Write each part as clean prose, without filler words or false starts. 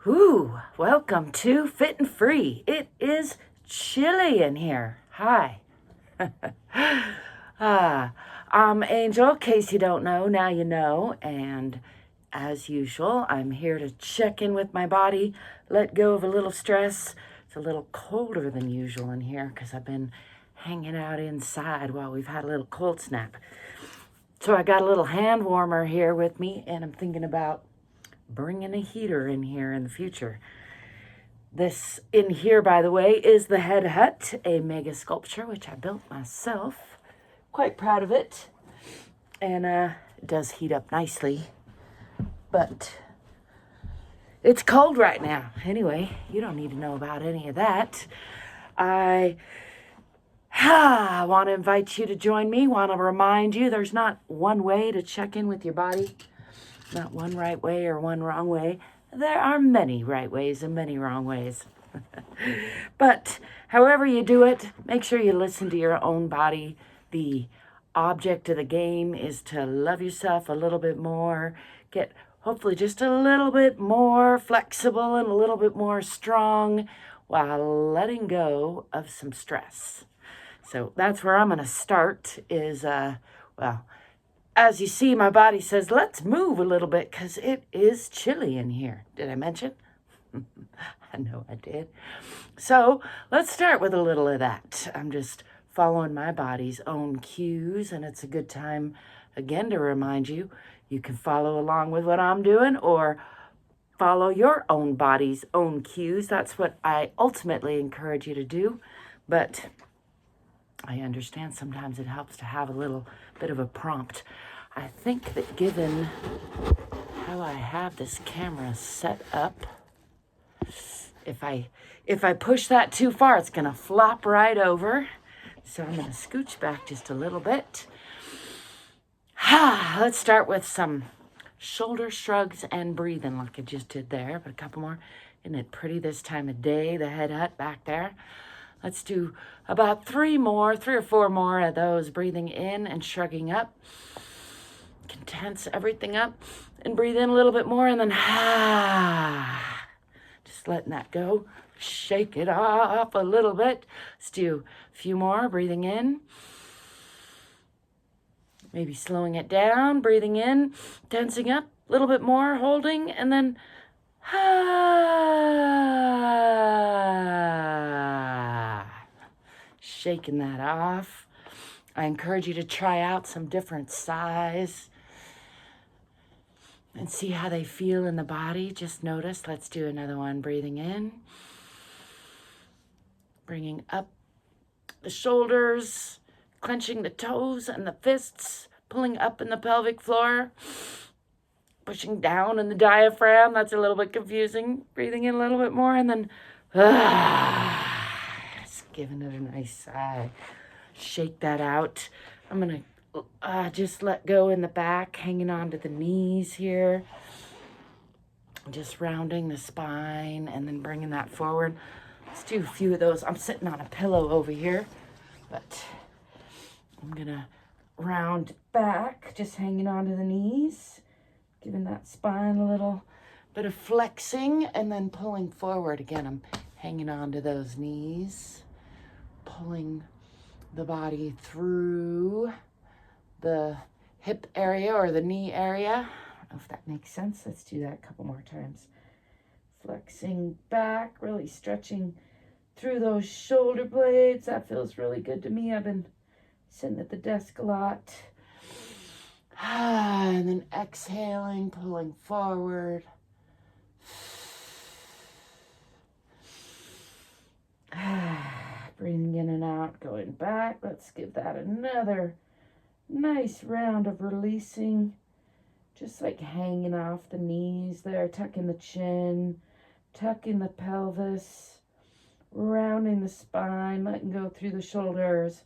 Ooh, welcome to Fit and Free. It is chilly in here. Hi. I'm Angel. In case you don't know, now you know. And as usual, I'm here to check in with my body, let go of a little stress. It's a little colder than usual in here because I've been hanging out inside while we've had a little cold snap. So I got a little hand warmer here with me, and I'm thinking about bringing a heater in here in the future. This in here, by the way, is the Head Hutt, a Mega-Sculpture, which I built myself. Quite proud of it. And it does heat up nicely. But it's cold right now. Anyway, you don't need to know about any of that. I want to invite you to join me. Want to remind you there's not one way to check in with your body. Not one right way or one wrong way. There are many right ways and many wrong ways. But however you do it, make sure you listen to your own body. The object of the game is to love yourself a little bit more, get hopefully just a little bit more flexible and a little bit more strong while letting go of some stress. So that's where I'm going to start is, as you see, my body says, let's move a little bit because it is chilly in here. Did I mention? I know I did. So let's start with a little of that. I'm just following my body's own cues, and it's a good time, again, to remind you, you can follow along with what I'm doing or follow your own body's own cues. That's what I ultimately encourage you to do. But I understand sometimes it helps to have a little bit of a prompt. I think that given how I have this camera set up, if I push that too far, it's gonna flop right over. So I'm gonna scooch back just a little bit. Let's start with some shoulder shrugs and breathing like I just did there, but a couple more. Isn't it pretty this time of day, the Head Hutt back there? Let's do about three or four more of those, breathing in and shrugging up. Can tense everything up and breathe in a little bit more and then just letting that go. Shake it off a little bit. Let's do a few more, breathing in. Maybe slowing it down, breathing in, tensing up a little bit more, holding, and then shaking that off. I encourage you to try out some different size and see how they feel in the body. Just notice. Let's do another one. Breathing in, bringing up the shoulders, clenching the toes and the fists, pulling up in the pelvic floor, pushing down in the diaphragm. That's a little bit confusing. Breathing in a little bit more and then just giving it a nice sigh. Shake that out. I'm going to just let go in the back, hanging on to the knees here. Just rounding the spine and then bringing that forward. Let's do a few of those. I'm sitting on a pillow over here, but I'm going to round back, just hanging on to the knees, giving that spine a little bit of flexing and then pulling forward. Again, I'm hanging on to those knees, pulling the body through the hip area or the knee area. I don't know if that makes sense. Let's do that a couple more times. Flexing back, really stretching through those shoulder blades. That feels really good to me. I've been sitting at the desk a lot. And then exhaling, pulling forward. Breathing in and out, going back. Let's give that another nice round of releasing. Just like hanging off the knees there, tucking the chin, tucking the pelvis, rounding the spine, letting go through the shoulders.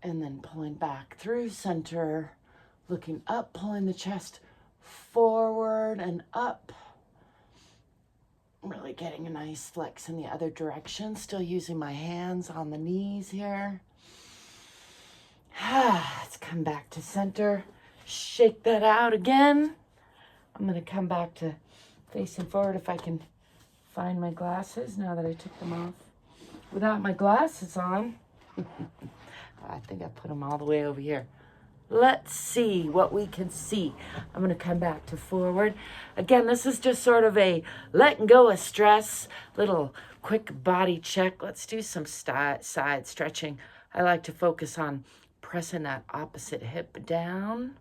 And then pulling back through center, looking up, pulling the chest forward and up. Really getting a nice flex in the other direction. Still using my hands on the knees here. Let's come back to center. Shake that out again. I'm going to come back to facing forward if I can find my glasses now that I took them off. Without my glasses on, I think I put them all the way over here. Let's see what we can see. I'm going to come back to forward. Again, this is just sort of a letting go of stress, little quick body check. Let's do some side stretching. I like to focus on pressing that opposite hip down.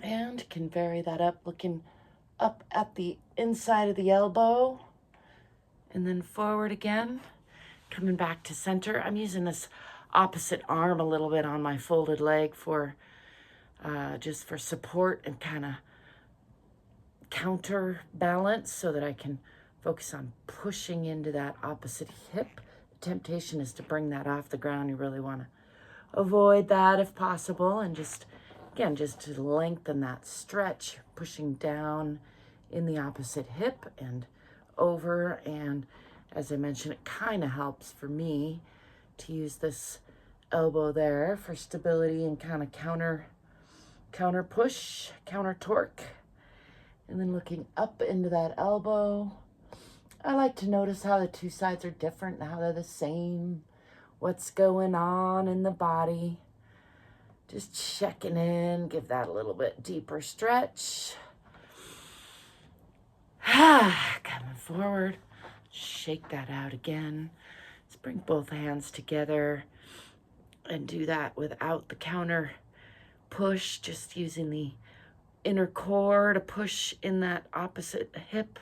And can vary that up, looking up at the inside of the elbow. And then forward again, coming back to center. I'm using this opposite arm a little bit on my folded leg for just for support and kind of counterbalance so that I can focus on pushing into that opposite hip. The temptation is to bring that off the ground. You really want to avoid that if possible, and just, again, just to lengthen that stretch, pushing down in the opposite hip and over. And as I mentioned, it kind of helps for me to use this elbow there for stability and kind of counter push, counter torque. And then looking up into that elbow. I like to notice how the two sides are different and how they're the same. What's going on in the body. Just checking in, give that a little bit deeper stretch. Coming forward, shake that out again. Let's bring both hands together and do that without the counter push, just using the inner core to push in that opposite hip.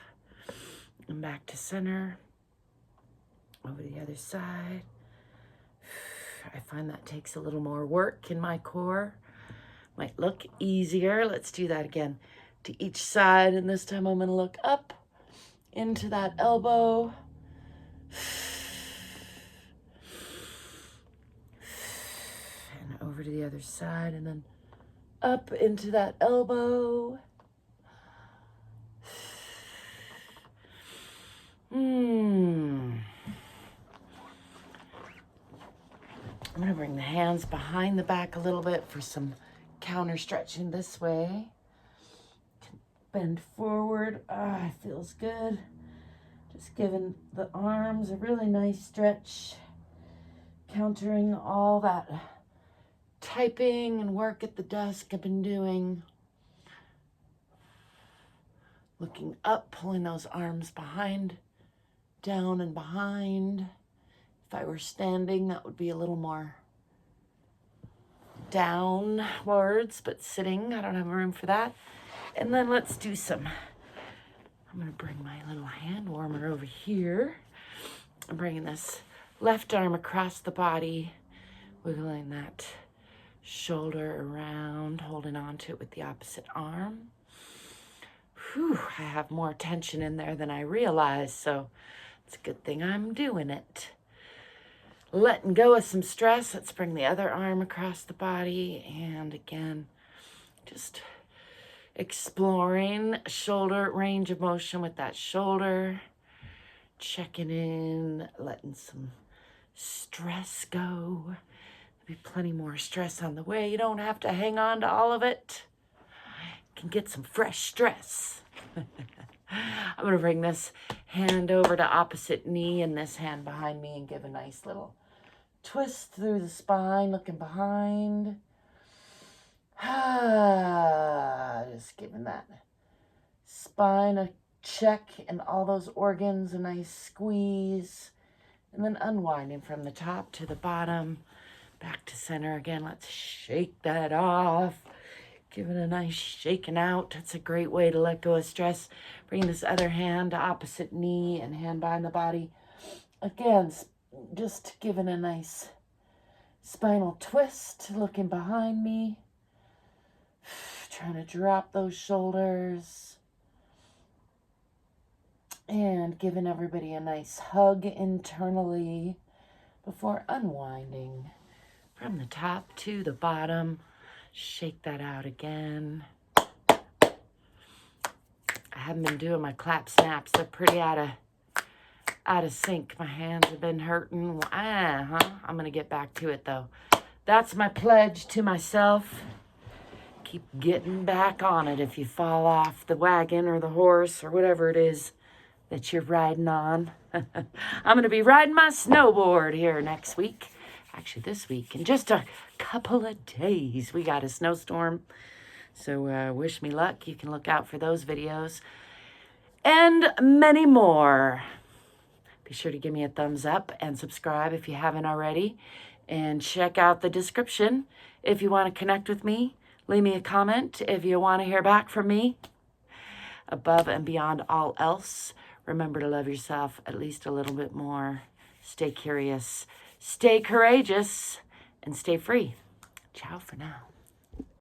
And back to center, over the other side. I find that takes a little more work in my core. Might look easier. Let's do that again to each side. And this time I'm going to look up into that elbow. And over to the other side. And then up into that elbow. I'm going to bring the hands behind the back a little bit for some counter stretching this way. Bend forward. It feels good. Just giving the arms a really nice stretch. Countering all that typing and work at the desk I've been doing. Looking up, pulling those arms behind, down and behind. If I were standing, that would be a little more downwards, but sitting, I don't have room for that. And then let's do some, I'm going to bring my little hand warmer over here. I'm bringing this left arm across the body, wiggling that shoulder around, holding on to it with the opposite arm. Whew, I have more tension in there than I realized, so it's a good thing I'm doing it. Letting go of some stress. Let's bring the other arm across the body. And again, just exploring shoulder range of motion with that shoulder. Checking in, letting some stress go. There'll be plenty more stress on the way. You don't have to hang on to all of it. You can get some fresh stress. I'm going to bring this hand over to opposite knee and this hand behind me and give a nice little twist through the spine, looking behind. Just giving that spine a check and all those organs a nice squeeze. And then unwinding from the top to the bottom, back to center again. Let's shake that off. Give it a nice shaking out. That's a great way to let go of stress. Bring this other hand to opposite knee and hand behind the body. Again, just giving a nice spinal twist, looking behind me. Trying to drop those shoulders. And giving everybody a nice hug internally before unwinding from the top to the bottom. Shake that out again. I haven't been doing my clap snaps. They're pretty out of sync. My hands have been hurting. I'm going to get back to it, though. That's my pledge to myself. Keep getting back on it if you fall off the wagon or the horse or whatever it is that you're riding on. I'm going to be riding my snowboard here next week. Actually, this week. In just a couple of days, we got a snowstorm. So wish me luck. You can look out for those videos. And many more. Be sure to give me a thumbs up and subscribe if you haven't already. And check out the description if you want to connect with me. Leave me a comment if you want to hear back from me. Above and beyond all else, remember to love yourself at least a little bit more. Stay curious, stay courageous, and stay free. Ciao for now.